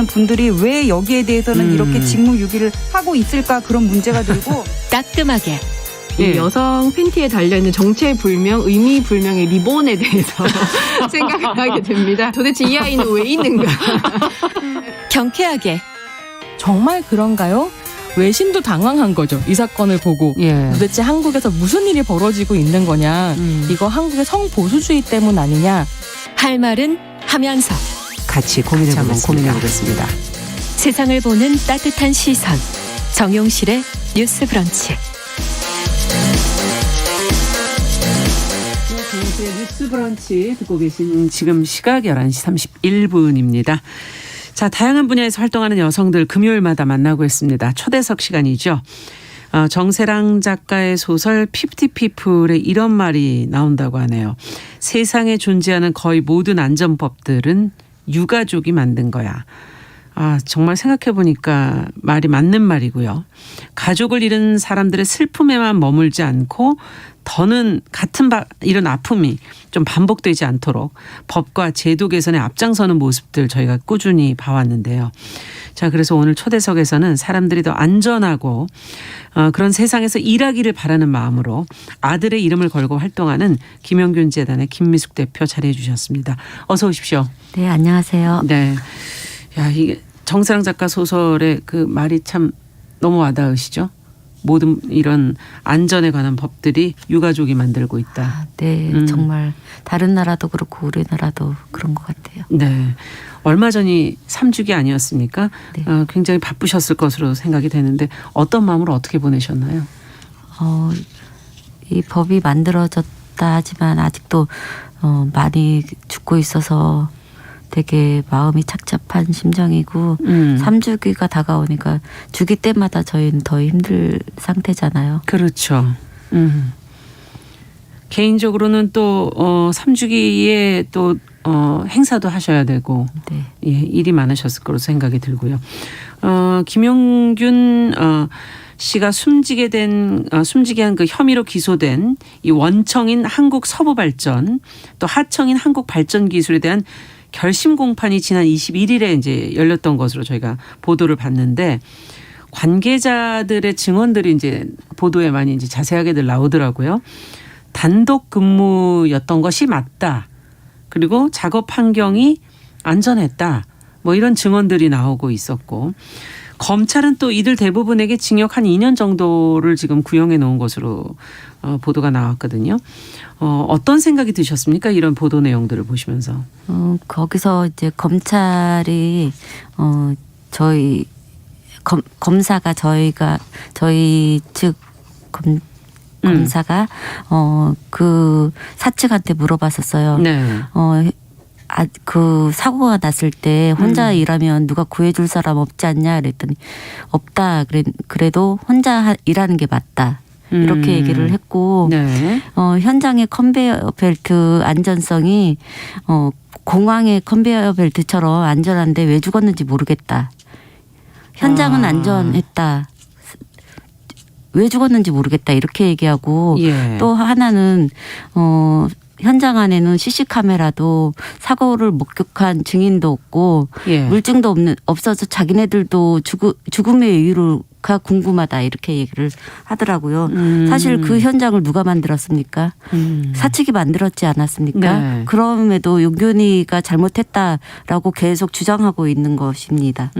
하는 분들이 왜 여기에 대해서는 이렇게 직무유기를 하고 있을까 그런 문제가 들고 따끔하게 이 여성 팬티에 달려있는 정체불명, 의미불명의 리본에 대해서 생각을 하게 됩니다. 도대체 이 아이는 왜 있는가? 경쾌하게 정말 그런가요? 외신도 당황한 거죠. 이 사건을 보고. 도대체 한국에서 무슨 일이 벌어지고 있는 거냐. 이거 한국의 성보수주의 때문 아니냐. 할 말은 하면서 같이 고민해보겠습니다. 세상을 보는 따뜻한 시선 정용실의 뉴스 브런치. 정용실의 뉴스 브런치 듣고 계신 지금 시각 11시 31분입니다. 자, 다양한 분야에서 활동하는 여성들 금요일마다 만나고 있습니다. 초대석 시간이죠. 정세랑 작가의 소설 50피플에 이런 말이 나온다고 하네요. 세상에 존재하는 거의 모든 안전법들은 유가족이 만든 거야. 정말 생각해보니까 말이 맞는 말이고요. 가족을 잃은 사람들의 슬픔에만 머물지 않고 더는 같은 이런 아픔이 좀 반복되지 않도록 법과 제도 개선에 앞장서는 모습들 저희가 꾸준히 봐왔는데요. 자, 그래서 오늘 초대석에서는 사람들이 더 안전하고 그런 세상에서 일하기를 바라는 마음으로 아들의 이름을 걸고 활동하는 김영균 재단의 김미숙 대표 자리해 주셨습니다. 어서 오십시오. 네, 안녕하세요. 네. 야, 이게 정세랑 작가 소설의 그 말이 참 너무 와닿으시죠? 모든 이런 안전에 관한 법들이 유가족이 만들고 있다. 네, 정말 다른 나라도 그렇고 우리나라도 그런 것 같아요. 네. 얼마 전이 3주기 아니었습니까? 네. 굉장히 바쁘셨을 것으로 생각이 되는데 어떤 마음으로 어떻게 보내셨나요? 이 법이 만들어졌다 하지만 아직도 많이 죽고 있어서 되게 마음이 착잡한 심정이고 3주기가 다가오니까 주기 때마다 저희는 더 힘들 상태잖아요. 그렇죠. 개인적으로는 또 3주기에 또 행사도 하셔야 되고 네. 예, 일이 많으셨을 거로 생각이 들고요. 김용균 씨가 숨지게 한 그 혐의로 기소된 이 원청인 한국서부발전 또 하청인 한국발전기술에 대한 결심 공판이 지난 21일에 이제 열렸던 것으로 저희가 보도를 봤는데 관계자들의 증언들이 이제 보도에 많이 이제 자세하게들 나오더라고요. 단독 근무였던 것이 맞다. 그리고 작업 환경이 안전했다. 뭐 이런 증언들이 나오고 있었고 검찰은 또 이들 대부분에게 징역 한 2년 정도를 지금 구형해 놓은 것으로 보도가 나왔거든요. 어떤 생각이 드셨습니까? 이런 보도 내용들을 보시면서. 거기서 이제 검찰이 저희 검사가 저희 측 검사가 그 사측한테 물어봤었어요. 네. 그 사고가 났을 때 혼자 일하면 누가 구해줄 사람 없지 않냐 그랬더니 없다. 그래도 혼자 일하는 게 맞다. 이렇게 얘기를 했고 네. 현장의 컨베이어 벨트 안전성이 공항의 컨베이어 벨트처럼 안전한데 왜 죽었는지 모르겠다. 현장은 안전했다. 왜 죽었는지 모르겠다. 이렇게 얘기하고 예. 또 하나는 현장 안에는 CC카메라도 사고를 목격한 증인도 없고 예. 물증도 없어서 자기네들도 죽음의 이유가 궁금하다 이렇게 얘기를 하더라고요. 사실 그 현장을 누가 만들었습니까? 사측이 만들었지 않았습니까? 네. 그럼에도 용균이가 잘못했다라고 계속 주장하고 있는 것입니다.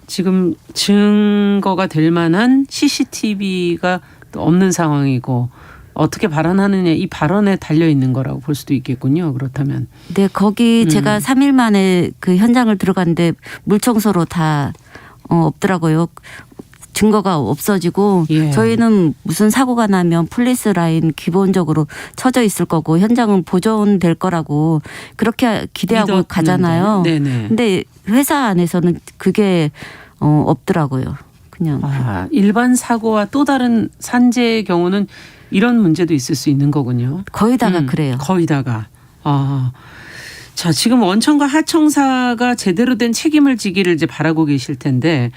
지금 증거가 될 만한 CCTV가 없는 상황이고 어떻게 발언하느냐 이 발언에 달려 있는 거라고 볼 수도 있겠군요. 그렇다면. 네, 거기 제가 3일 만에 그 현장을 들어갔는데 물청소로 다 없더라고요. 증거가 없어지고 예. 저희는 무슨 사고가 나면 폴리스 라인 기본적으로 쳐져 있을 거고 현장은 보존될 거라고 그렇게 기대하고 믿었는데. 가잖아요. 네네. 근데 회사 안에서는 그게 없더라고요. 그냥. 일반 사고와 또 다른 산재의 경우는 이런 문제도 있을 수 있는 거군요. 거의 다가 그래요. 거의 다가. 자, 지금 원청과 하청사가 제대로 된 책임을 지기를 이제 바라고 계실 텐데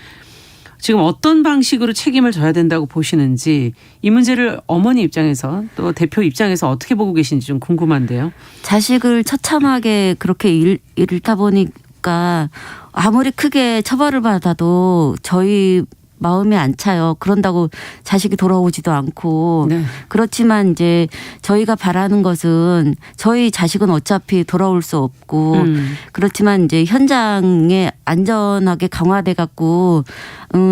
지금 어떤 방식으로 책임을 져야 된다고 보시는지 이 문제를 어머니 입장에서 또 대표 입장에서 어떻게 보고 계신지 좀 궁금한데요. 자식을 처참하게 그렇게 잃다 보니까 그러니까 아무리 크게 처벌을 받아도 저희 마음이 안 차요. 그런다고 자식이 돌아오지도 않고. 네. 그렇지만 이제 저희가 바라는 것은 저희 자식은 어차피 돌아올 수 없고 그렇지만 이제 현장에 안전하게 강화돼 갖고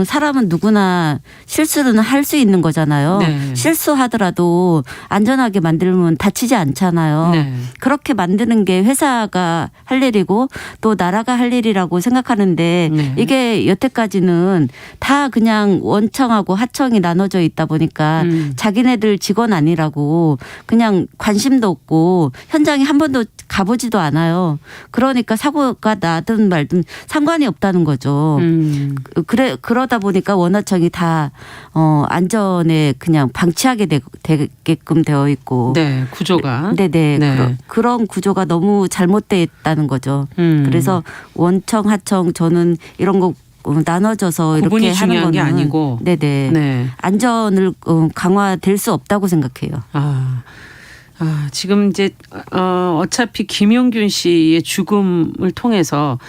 사람은 누구나 실수는 할 수 있는 거잖아요. 네. 실수하더라도 안전하게 만들면 다치지 않잖아요. 네. 그렇게 만드는 게 회사가 할 일이고 또 나라가 할 일이라고 생각하는데 네. 이게 여태까지는 다 그냥 원청하고 하청이 나눠져 있다 보니까 자기네들 직원 아니라고 그냥 관심도 없고 현장에 한 번도 가보지도 않아요. 그러니까 사고가 나든 말든 상관이 없다는 거죠. 그러다 보니까 원하청이 다 안전에 그냥 방치하게 되게끔 되어 있고. 네, 구조가. 네네. 네. 그런 구조가 너무 잘못되어 있다는 거죠. 그래서 원청, 하청 저는 이런 거 나눠져서 구분이 이렇게 하는 중요한 거는 게 아니고. 네네. 네. 안전을 강화될 수 없다고 생각해요. 지금 이제 어차피 김용균 씨의 죽음을 통해서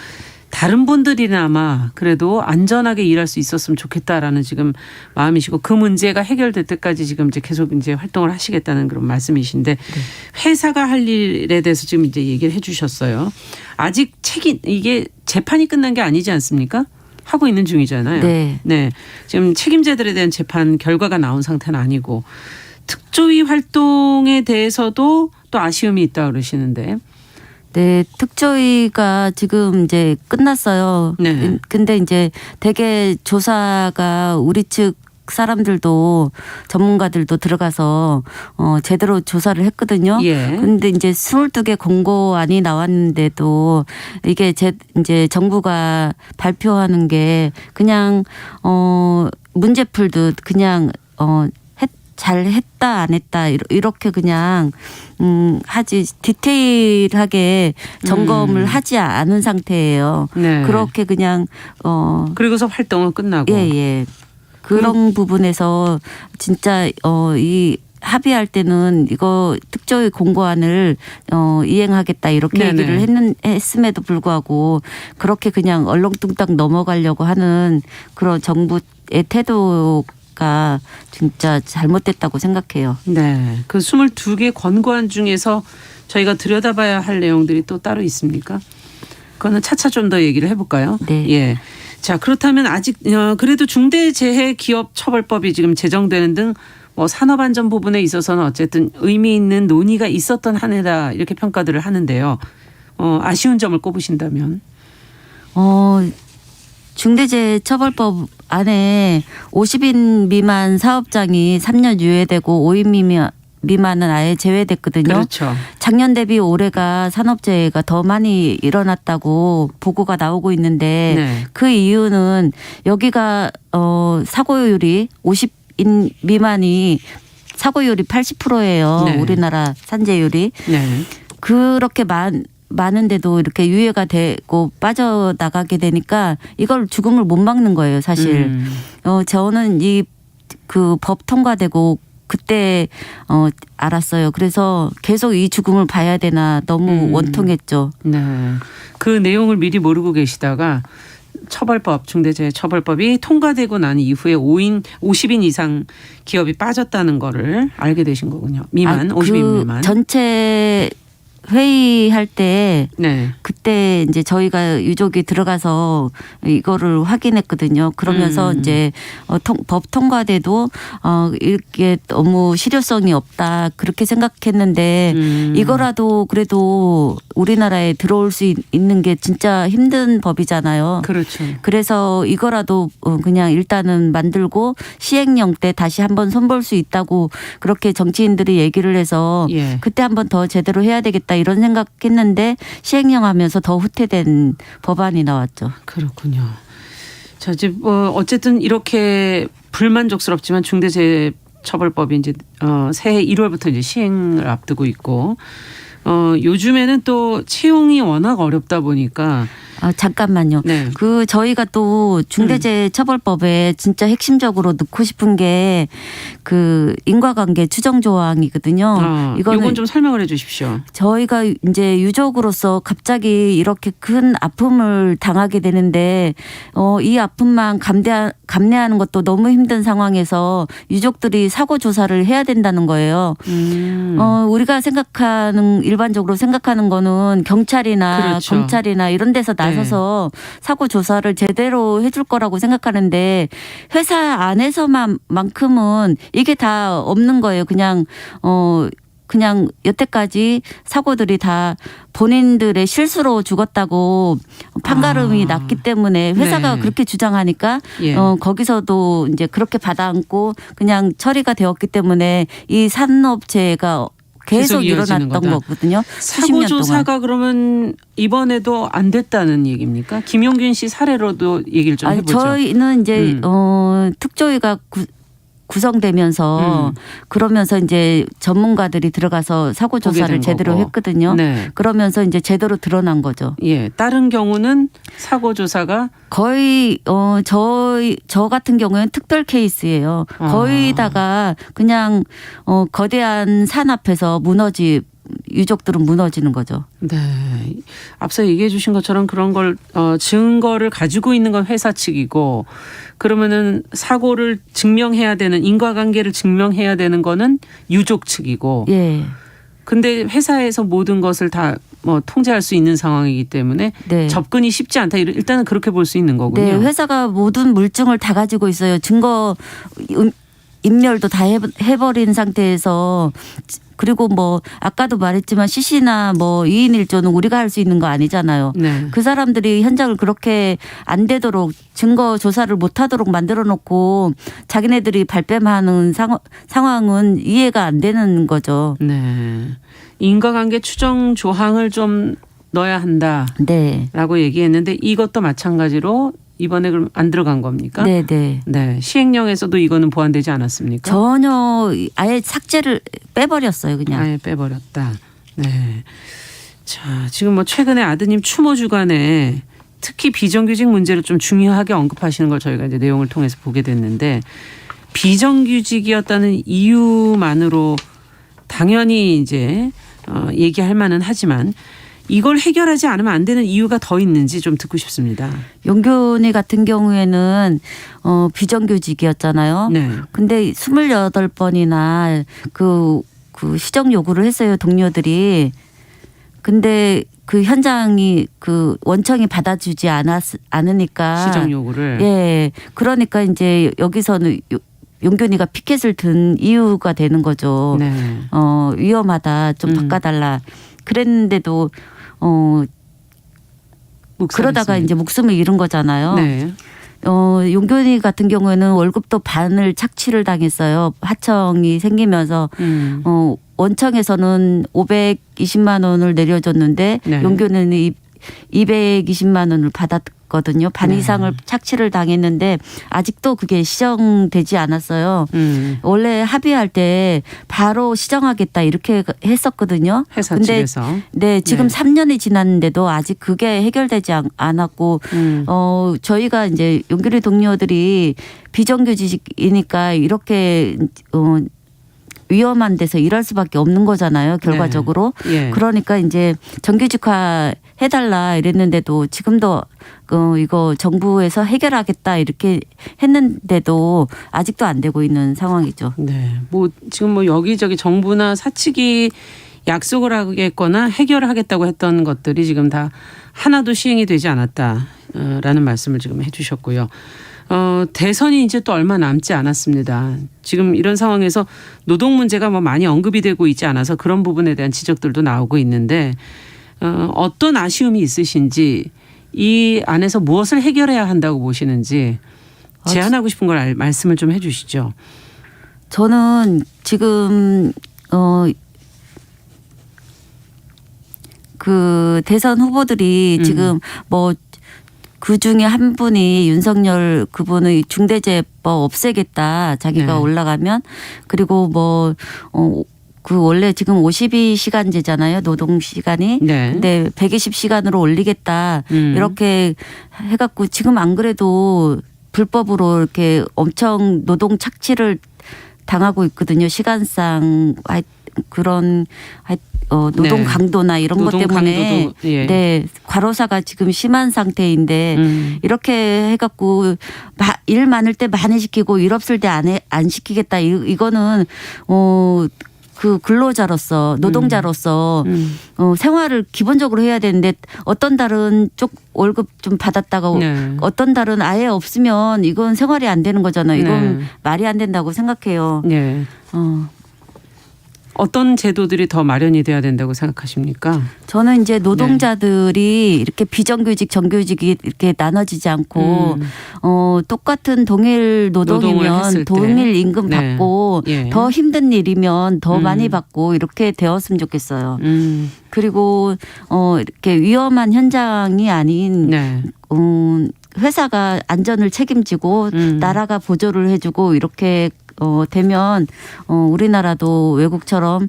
다른 분들이나마 그래도 안전하게 일할 수 있었으면 좋겠다라는 지금 마음이시고 그 문제가 해결될 때까지 지금 이제 계속 이제 활동을 하시겠다는 그런 말씀이신데 회사가 할 일에 대해서 지금 이제 얘기를 해 주셨어요. 아직 이게 재판이 끝난 게 아니지 않습니까? 하고 있는 중이잖아요. 네. 네. 지금 책임자들에 대한 재판 결과가 나온 상태는 아니고 특조위 활동에 대해서도 또 아쉬움이 있다 그러시는데. 네, 특조위가 지금 이제 끝났어요. 네. 근데 이제 대개 조사가 우리 측 사람들도 전문가들도 들어가서 제대로 조사를 했거든요. 예. 근데 이제 22개 공고안이 나왔는데도 이게 이제 정부가 발표하는 게 그냥 문제풀도 그냥 잘 했다 안 했다 이렇게 그냥 하지 디테일하게 점검을 하지 않은 상태예요. 네. 그렇게 그냥 그리고서 활동은 끝나고. 예. 그런 부분에서 진짜 이 합의할 때는 이거 특조위 공고안을 이행하겠다 이렇게 네네. 얘기를 했음에도 불구하고 그렇게 그냥 얼렁뚱땅 넘어가려고 하는 그런 정부의 태도가 진짜 잘못됐다고 생각해요. 네. 그 22개 권고안 중에서 저희가 들여다봐야 할 내용들이 또 따로 있습니까? 그거는 차차 좀 더 얘기를 해볼까요? 네. 예. 자, 그렇다면 아직 그래도 중대재해기업처벌법이 지금 제정되는 등 뭐 산업안전 부분에 있어서는 어쨌든 의미 있는 논의가 있었던 한 해다 이렇게 평가들을 하는데요. 아쉬운 점을 꼽으신다면? 중대재해처벌법 안에 50인 미만 사업장이 3년 유예되고 5인 미만은 아예 제외됐거든요. 그렇죠. 작년 대비 올해가 산업재해가 더 많이 일어났다고 보고가 나오고 있는데 네. 그 이유는 여기가 사고율이 50인 미만이 사고율이 80%예요. 네. 우리나라 산재율이. 네. 그렇게 많은데도 이렇게 유예가 되고 빠져나가게 되니까 이걸 죽음을 못 막는 거예요, 사실. 저는 그 법 통과되고 그때 알았어요. 그래서 계속 이 죽음을 봐야 되나 너무 원통했죠. 네. 그 내용을 미리 모르고 계시다가 중대재해처벌법이 통과되고 난 이후에 50인 이상 기업이 빠졌다는 거를 알게 되신 거군요. 50인 미만. 전체 회의할 때 네. 그때 이제 저희가 유족이 들어가서 이거를 확인했거든요. 그러면서 이제 법 통과돼도 이게 너무 실효성이 없다 그렇게 생각했는데 이거라도 그래도 우리나라에 들어올 수 있는 게 진짜 힘든 법이잖아요. 그렇죠. 그래서 이거라도 그냥 일단은 만들고 시행령 때 다시 한번 손볼 수 있다고 그렇게 정치인들이 얘기를 해서 예. 그때 한번 더 제대로 해야 되겠다 이런 생각했는데 시행령 하면서 더 후퇴된 법안이 나왔죠. 그렇군요. 자, 이제 어쨌든 이렇게 불만족스럽지만 중대재해처벌법이 이제 새해 1월부터 이제 시행을 앞두고 있고 요즘에는 또 채용이 워낙 어렵다 보니까 잠깐만요. 네. 저희가 또 중대재해처벌법에 진짜 핵심적으로 넣고 싶은 게 그 인과관계 추정 조항이거든요. 이건 좀 설명을 해 주십시오. 저희가 이제 유족으로서 갑자기 이렇게 큰 아픔을 당하게 되는데 이 아픔만 감내하는 것도 너무 힘든 상황에서 유족들이 사고 조사를 해야 된다는 거예요. 우리가 일반적으로 생각하는 거는 경찰이나 그렇죠. 검찰이나 이런 데서 나서서 사고 조사를 제대로 해줄 거라고 생각하는데 회사 안에서만큼은 이게 다 없는 거예요. 그냥 여태까지 사고들이 다 본인들의 실수로 죽었다고 판가름이 났기 때문에 회사가 네. 그렇게 주장하니까 예. 거기서도 이제 그렇게 받아안고 그냥 처리가 되었기 때문에 이 산업재해가 계속 이어지는 일어났던 거다. 거거든요. 수십 사고 년 동안. 조사가 그러면 이번에도 안 됐다는 얘기입니까? 김용균 씨 사례로도 얘기를 좀 해보죠. 저희는 이제 특조위가 구성되면서 그러면서 이제 전문가들이 들어가서 사고 조사를 제대로 거고. 했거든요. 네. 그러면서 이제 제대로 드러난 거죠. 예, 다른 경우는 사고 조사가 거의 저 같은 경우에는 특별 케이스예요. 거의다가 그냥 거대한 산 앞에서 유족들은 무너지는 거죠. 네. 앞서 얘기해 주신 것처럼 그런 걸 증거를 가지고 있는 건 회사 측이고 그러면은 사고를 증명해야 되는 인과관계를 증명해야 되는 거는 유족 측이고. 예. 근데 회사에서 모든 것을 다 통제할 수 있는 상황이기 때문에 네. 접근이 쉽지 않다. 일단은 그렇게 볼 수 있는 거군요. 네, 회사가 모든 물증을 다 가지고 있어요. 증거 인멸도 다 해버린 상태에서 그리고 아까도 말했지만 시시나 2인 1조는 우리가 할 수 있는 거 아니잖아요. 네. 그 사람들이 현장을 그렇게 안 되도록 증거 조사를 못 하도록 만들어 놓고 자기네들이 발뺌하는 상황은 이해가 안 되는 거죠. 네. 인과관계 추정 조항을 좀 넣어야 한다라고 네. 얘기했는데 이것도 마찬가지로 이번에 그럼 안 들어간 겁니까? 네. 네. 시행령에서도 이거는 보완되지 않았습니까? 전혀 아예 삭제를 빼버렸어요, 그냥. 아예 빼버렸다. 네. 자, 지금 최근에 아드님 추모 주간에 특히 비정규직 문제를 좀 중요하게 언급하시는 걸 저희가 이제 내용을 통해서 보게 됐는데 비정규직이었다는 이유만으로 당연히 이제 얘기할 만은 하지만 이걸 해결하지 않으면 안 되는 이유가 더 있는지 좀 듣고 싶습니다. 용균이 같은 경우에는 비정규직이었잖아요. 네. 근데 28번이나 그 시정 요구를 했어요, 동료들이. 근데 그 현장이 원청이 받아주지 않으니까. 시정 요구를. 예. 그러니까 이제 여기서는 용균이가 피켓을 든 이유가 되는 거죠. 네. 위험하다. 좀 바꿔달라. 그랬는데도 그러다가 이제 목숨을 잃은 거잖아요. 네. 용균이 같은 경우에는 월급도 반을 착취를 당했어요. 하청이 생기면서 원청에서는 520만 원을 내려줬는데 네. 용균이는 220만 원을 받았거든요. 반 이상을 착취를 당했는데 아직도 그게 시정되지 않았어요. 원래 합의할 때 바로 시정하겠다 이렇게 했었거든요. 회사 근데 측에서. 네, 지금 네. 3년이 지났는데도 아직 그게 해결되지 않았고 저희가 이제 용균이 동료들이 비정규직이니까 이렇게 위험한 데서 일할 수밖에 없는 거잖아요. 결과적으로. 네. 예. 그러니까 이제 정규직화 해달라 이랬는데도 지금도 이거 정부에서 해결하겠다 이렇게 했는데도 아직도 안 되고 있는 상황이죠. 네. 지금 여기저기 정부나 사측이 약속을 하겠거나 해결을 하겠다고 했던 것들이 지금 다 하나도 시행이 되지 않았다라는 말씀을 지금 해 주셨고요. 대선이 이제 또 얼마 남지 않았습니다. 지금 이런 상황에서 노동 문제가 많이 언급이 되고 있지 않아서 그런 부분에 대한 지적들도 나오고 있는데 어떤 아쉬움이 있으신지 이 안에서 무엇을 해결해야 한다고 보시는지 제안하고 싶은 걸 말씀을 좀 해 주시죠. 저는 지금 그 대선 후보들이 지금 그 중에 한 분이 윤석열 그분의 중대재해법 없애겠다 자기가 네. 올라가면 그리고 그 원래 지금 52시간제잖아요. 노동 시간이. 네. 근데 120시간으로 올리겠다. 이렇게 해갖고 지금 안 그래도 불법으로 이렇게 엄청 노동 착취를 당하고 있거든요. 시간상 그런 노동 네. 강도나 이런 것 노동 때문에 강도도, 예. 네, 과로사가 지금 심한 상태인데 이렇게 해갖고 일 많을 때 많이 시키고 일 없을 때 안 시키겠다. 이거는 그 근로자로서 노동자로서 생활을 기본적으로 해야 되는데 어떤 달은 쪽 월급 좀 받았다가 네. 어떤 달은 아예 없으면 이건 생활이 안 되는 거잖아요. 이건 네. 말이 안 된다고 생각해요. 네. 어떤 제도들이 더 마련이 돼야 된다고 생각하십니까? 저는 이제 노동자들이 이렇게 비정규직, 정규직이 이렇게 나눠지지 않고 똑같은 동일 노동을 노동이면 했을 때. 동일 임금 네. 받고 예. 더 힘든 일이면 더 많이 받고 이렇게 되었으면 좋겠어요. 그리고 이렇게 위험한 현장이 아닌 네. 회사가 안전을 책임지고 나라가 보조를 해주고 이렇게 되면 우리나라도 외국처럼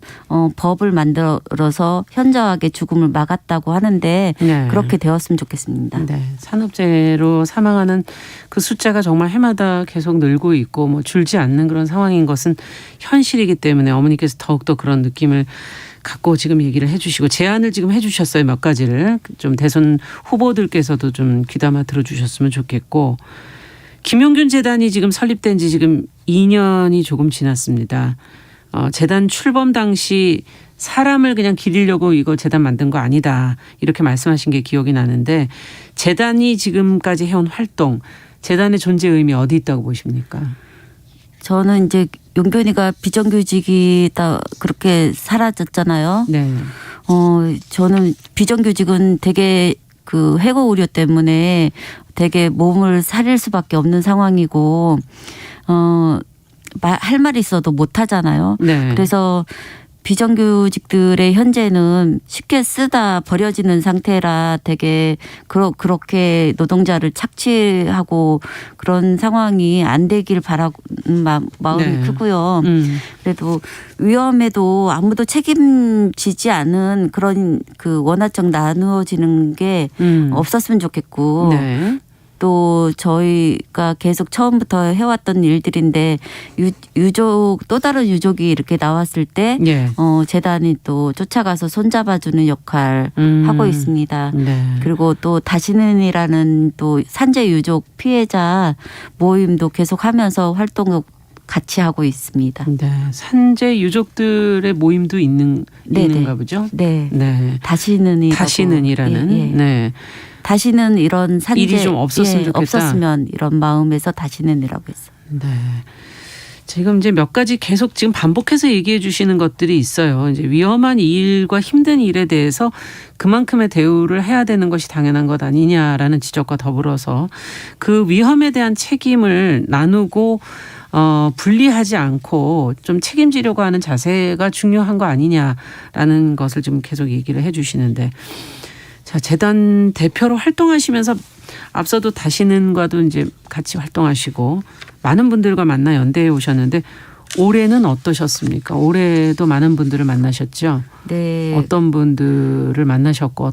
법을 만들어서 현저하게 죽음을 막았다고 하는데 네. 그렇게 되었으면 좋겠습니다. 네. 산업재해로 사망하는 그 숫자가 정말 해마다 계속 늘고 있고 뭐 줄지 않는 그런 상황인 것은 현실이기 때문에 어머니께서 더욱더 그런 느낌을 갖고 지금 얘기를 해 주시고 제안을 지금 해 주셨어요. 몇 가지를. 좀 대선 후보들께서도 좀 귀담아 들어주셨으면 좋겠고 김용균 재단이 지금 설립된 지 지금 2년이 조금 지났습니다. 재단 출범 당시 사람을 그냥 기리려고 이거 재단 만든 거 아니다. 이렇게 말씀하신 게 기억이 나는데 재단이 지금까지 해온 활동, 재단의 존재 의미 어디 있다고 보십니까? 저는 이제 용균이가 비정규직이다 그렇게 사라졌잖아요. 네. 저는 비정규직은 되게 그 해고 우려 때문에 되게 몸을 사릴 수밖에 없는 상황이고 할 말이 있어도 못 하잖아요. 네. 그래서 비정규직들의 현재는 쉽게 쓰다 버려지는 상태라 되게 그렇게 노동자를 착취하고 그런 상황이 안 되길 바라는 마음이 네. 크고요. 그래도 위험에도 아무도 책임지지 않은 그런 그 원화적 나누어지는 게 없었으면 좋겠고 네. 또 저희가 계속 처음부터 해왔던 일들인데 유족 또 다른 유족이 이렇게 나왔을 때 예. 재단이 또 쫓아가서 손잡아주는 역할 하고 있습니다. 네. 그리고 또 다시는이라는 또 산재 유족 피해자 모임도 계속하면서 활동을 같이 하고 있습니다. 네. 산재 유족들의 모임도 있는가 보죠? 네. 네. 다시는이라는. 예. 네. 다시는 이런 산재 일이 좀 없었으면 좋겠다. 없었으면 이런 마음에서 다시는이라고 했어요. 네. 지금 이제 몇 가지 계속 지금 반복해서 얘기해 주시는 것들이 있어요. 이제 위험한 일과 힘든 일에 대해서 그만큼의 대우를 해야 되는 것이 당연한 것 아니냐라는 지적과 더불어서 그 위험에 대한 책임을 나누고 분리하지 않고 좀 책임지려고 하는 자세가 중요한 거 아니냐라는 것을 지금 계속 얘기를 해 주시는데 자, 재단 대표로 활동하시면서 앞서도 다시는과도 이제 같이 활동하시고 많은 분들과 만나 연대해 오셨는데 올해는 어떠셨습니까? 올해도 많은 분들을 만나셨죠? 네. 어떤 분들을 만나셨고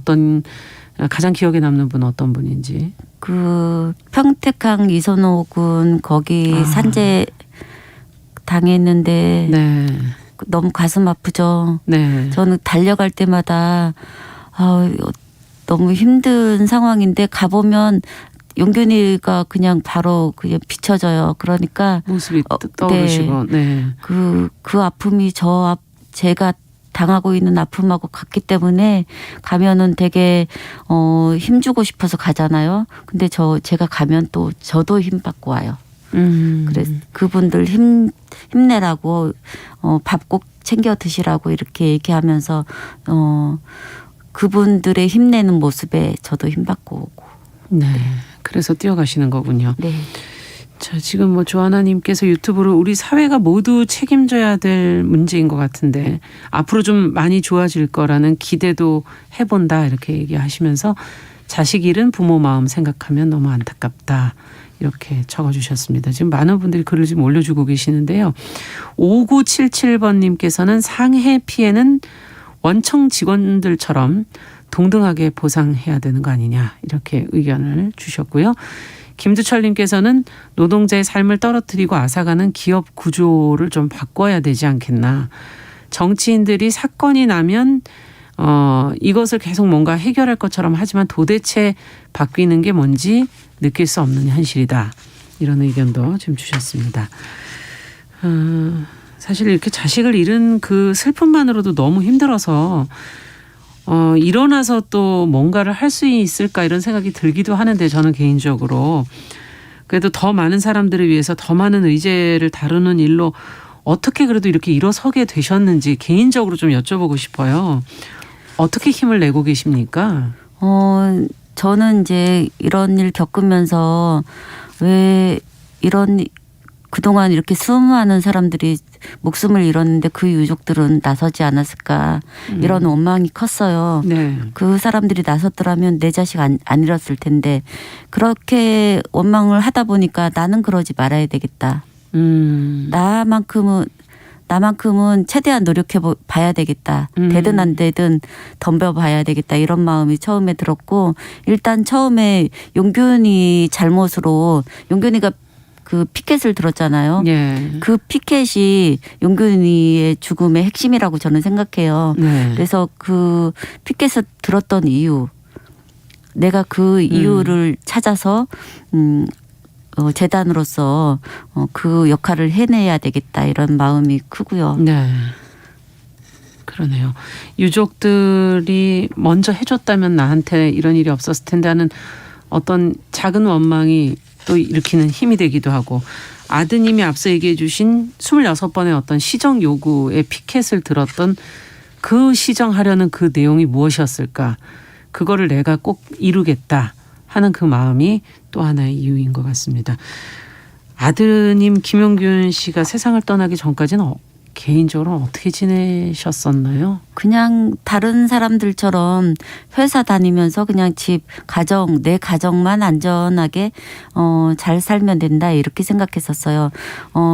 가장 기억에 남는 분은 어떤 분인지. 그 평택항 이선호군 거기 산재 당했는데 네. 너무 가슴 아프죠. 네. 저는 달려갈 때마다 너무 힘든 상황인데 가보면 용균이가 그냥 바로 그냥 비춰져요. 그러니까 모습이 떠오르시고. 네. 그 아픔이 제가 당하고 있는 아픔하고 같기 때문에 가면은 되게 힘주고 싶어서 가잖아요. 근데 제가 가면 또 저도 힘 받고 와요. 그래서 그분들 힘내라고 밥 꼭 챙겨 드시라고 이렇게 얘기하면서 그분들의 힘내는 모습에 저도 힘받고 오고. 네. 그래서 뛰어가시는 거군요. 네. 자, 지금 뭐 조하나님께서 유튜브로 우리 사회가 모두 책임져야 될 문제인 것 같은데 앞으로 좀 많이 좋아질 거라는 기대도 해본다 이렇게 얘기하시면서 자식 잃은 부모 마음 생각하면 너무 안타깝다. 이렇게 적어주셨습니다. 지금 많은 분들이 글을 지금 올려주고 계시는데요. 5977번님께서는 상해 피해는 원청 직원들처럼 동등하게 보상해야 되는 거 아니냐 이렇게 의견을 주셨고요. 김두철님께서는 노동자의 삶을 떨어뜨리고 앗아가는 기업 구조를 좀 바꿔야 되지 않겠나. 정치인들이 사건이 나면 이것을 계속 뭔가 해결할 것처럼 하지만 도대체 바뀌는 게 뭔지 느낄 수 없는 현실이다. 이런 의견도 지금 주셨습니다. 사실 이렇게 자식을 잃은 그 슬픔만으로도 너무 힘들어서 일어나서 또 뭔가를 할 수 있을까 이런 생각이 들기도 하는데 저는 개인적으로 그래도 더 많은 사람들을 위해서 더 많은 의제를 다루는 일로 어떻게 그래도 이렇게 일어서게 되셨는지 개인적으로 좀 여쭤보고 싶어요. 어떻게 힘을 내고 계십니까? 저는 이제 이런 일 겪으면서 왜 그동안 이렇게 수많은 사람들이 목숨을 잃었는데 그 유족들은 나서지 않았을까 이런 원망이 컸어요. 네. 그 사람들이 나섰더라면 내 자식 안 잃었을 텐데 그렇게 원망을 하다 보니까 나는 그러지 말아야 되겠다. 나만큼은 최대한 노력해 봐야 되겠다. 되든 안 되든 덤벼봐야 되겠다. 이런 마음이 처음에 들었고 일단 처음에 용균이 잘못으로 용균이가 그 피켓을 들었잖아요. 예. 그 피켓이 용균이의 죽음의 핵심이라고 저는 생각해요. 네. 그래서 그 피켓을 들었던 이유 내가 그 이유를 찾아서 재단으로서 그 역할을 해내야 되겠다 이런 마음이 크고요. 네. 그러네요. 유족들이 먼저 해줬다면 나한테 이런 일이 없었을 텐데 하는 어떤 작은 원망이 또 일으키는 힘이 되기도 하고 아드님이 앞서 얘기해 주신 26번의 어떤 시정 요구의 피켓을 들었던 그 시정하려는 그 내용이 무엇이었을까. 그거를 내가 꼭 이루겠다 하는 그 마음이 또 하나의 이유인 것 같습니다. 아드님 김용균 씨가 세상을 떠나기 전까지는 개인적으로 어떻게 지내셨었나요? 그냥 다른 사람들처럼 회사 다니면서 그냥 집, 가정, 내 가정만 안전하게 잘 살면 된다 이렇게 생각했었어요.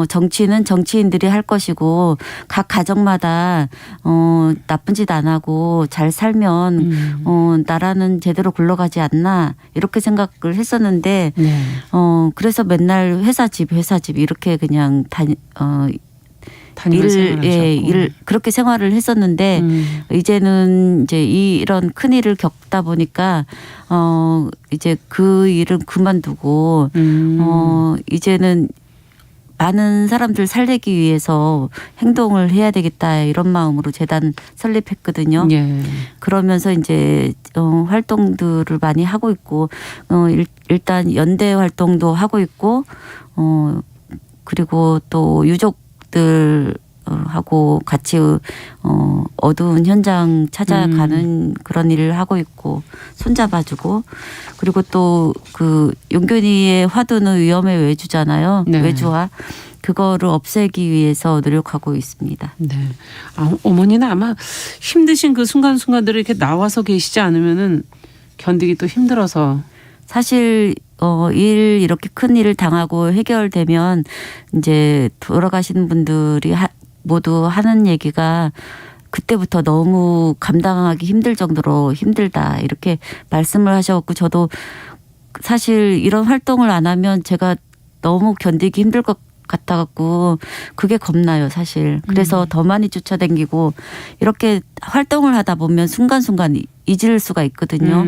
정치는 정치인들이 할 것이고 각 가정마다 나쁜 짓 안 하고 잘 살면 나라는 제대로 굴러가지 않나 이렇게 생각을 했었는데 네. 그래서 맨날 회사 집 이렇게 그냥 일을 그렇게 생활을 했었는데 이제는 이제 이런 큰 일을 겪다 보니까 이제 그 일은 그만두고 이제는 많은 사람들 살리기 위해서 행동을 해야 되겠다 이런 마음으로 재단 설립했거든요. 예. 그러면서 이제 활동들을 많이 하고 있고 일단 연대 활동도 하고 있고 그리고 또 유족들하고 같이 어두운 현장 찾아가는 그런 일을 하고 있고 손잡아주고 그리고 또 그 용균이의 화두는 위험의 외주잖아요. 네. 외주화 그거를 없애기 위해서 노력하고 있습니다. 네. 어머니는 아마 힘드신 그 순간순간들을 이렇게 나와서 계시지 않으면은 견디기 또 힘들어서. 사실 이렇게 큰 일을 당하고 해결되면 이제 돌아가시는 분들이 모두 하는 얘기가 그때부터 너무 감당하기 힘들 정도로 힘들다 이렇게 말씀을 하셔갖고 저도 사실 이런 활동을 안 하면 제가 너무 견디기 힘들 것 같아갖고 그게 겁나요 사실. 그래서 더 많이 쫓아다니고 이렇게 활동을 하다 보면 순간순간 잊을 수가 있거든요.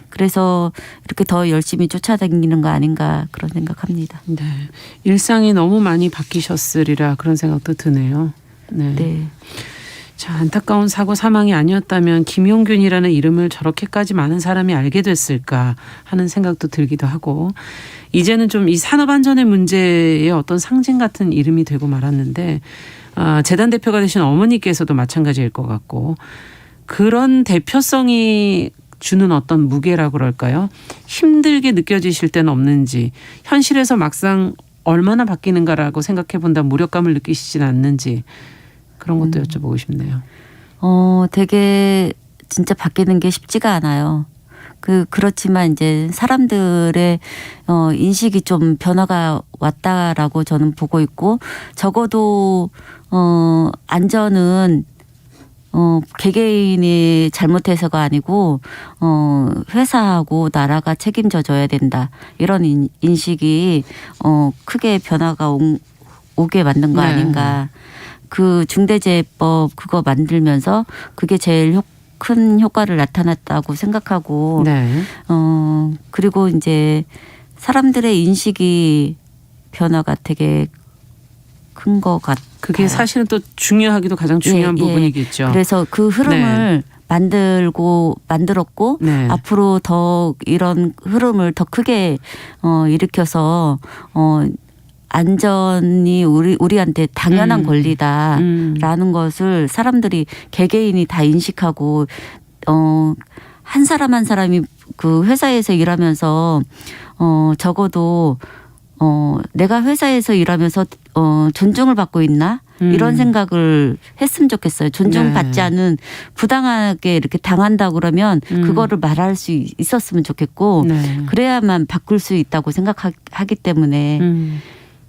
그래서 이렇게 더 열심히 쫓아다니는 거 아닌가 그런 생각합니다. 네. 일상이 너무 많이 바뀌셨으리라 그런 생각도 드네요. 네. 네. 자, 안타까운 사고 사망이 아니었다면 김용균이라는 이름을 저렇게까지 많은 사람이 알게 됐을까 하는 생각도 들기도 하고 이제는 좀 이 산업안전의 문제의 어떤 상징 같은 이름이 되고 말았는데 재단 대표가 되신 어머니께서도 마찬가지일 것 같고 그런 대표성이 주는 어떤 무게라고 그럴까요? 힘들게 느껴지실 때는 없는지 현실에서 막상 얼마나 바뀌는가라고 생각해 본다 무력감을 느끼시진 않는지 그런 것도 여쭤보고 싶네요. 되게 진짜 바뀌는 게 쉽지가 않아요. 그렇지만 이제 사람들의 인식이 좀 변화가 왔다라고 저는 보고 있고, 적어도 안전은 개개인이 잘못해서가 아니고 회사하고 나라가 책임져 줘야 된다, 이런 인식이 크게 변화가 오게 만든 거 네. 아닌가. 그 중대재해법 그거 만들면서 그게 제일 큰 효과를 나타났다고 생각하고, 네. 그리고 이제 사람들의 인식이 변화가 되게 큰 것 같아요. 그게 사실은 또 중요하기도 가장 중요한 예, 예. 부분이겠죠. 그래서 그 흐름을 만들었고, 네. 앞으로 더 이런 흐름을 더 크게 일으켜서 안전이 우리한테 당연한 권리다라는 것을 사람들이 개개인이 다 인식하고, 한 사람 한 사람이 그 회사에서 일하면서 적어도 내가 회사에서 일하면서 존중을 받고 있나? 이런 생각을 했으면 좋겠어요. 존중받지 네. 않은, 부당하게 이렇게 당한다 그러면 그거를 말할 수 있었으면 좋겠고, 네. 그래야만 바꿀 수 있다고 생각하기 때문에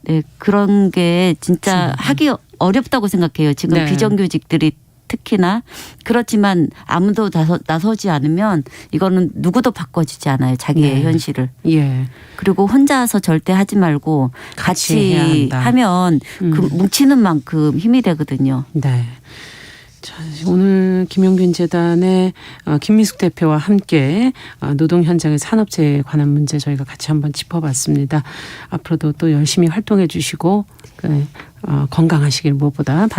네, 그런 게 진짜 하기 어렵다고 생각해요. 지금 네. 비정규직들이 특히나. 그렇지만 아무도 나서지 않으면 이거는 누구도 바꿔주지 않아요. 자기의 네. 현실을. 예. 그리고 혼자서 절대 하지 말고 같이 해야 같이 한다. 하면 그 뭉치는 만큼 힘이 되거든요. 네. 자, 오늘 김용균 재단의 김미숙 대표와 함께 노동 현장의 산업재해에 관한 문제 저희가 같이 한번 짚어봤습니다. 앞으로도 또 열심히 활동해 주시고 건강하시길 무엇보다 바랍니다.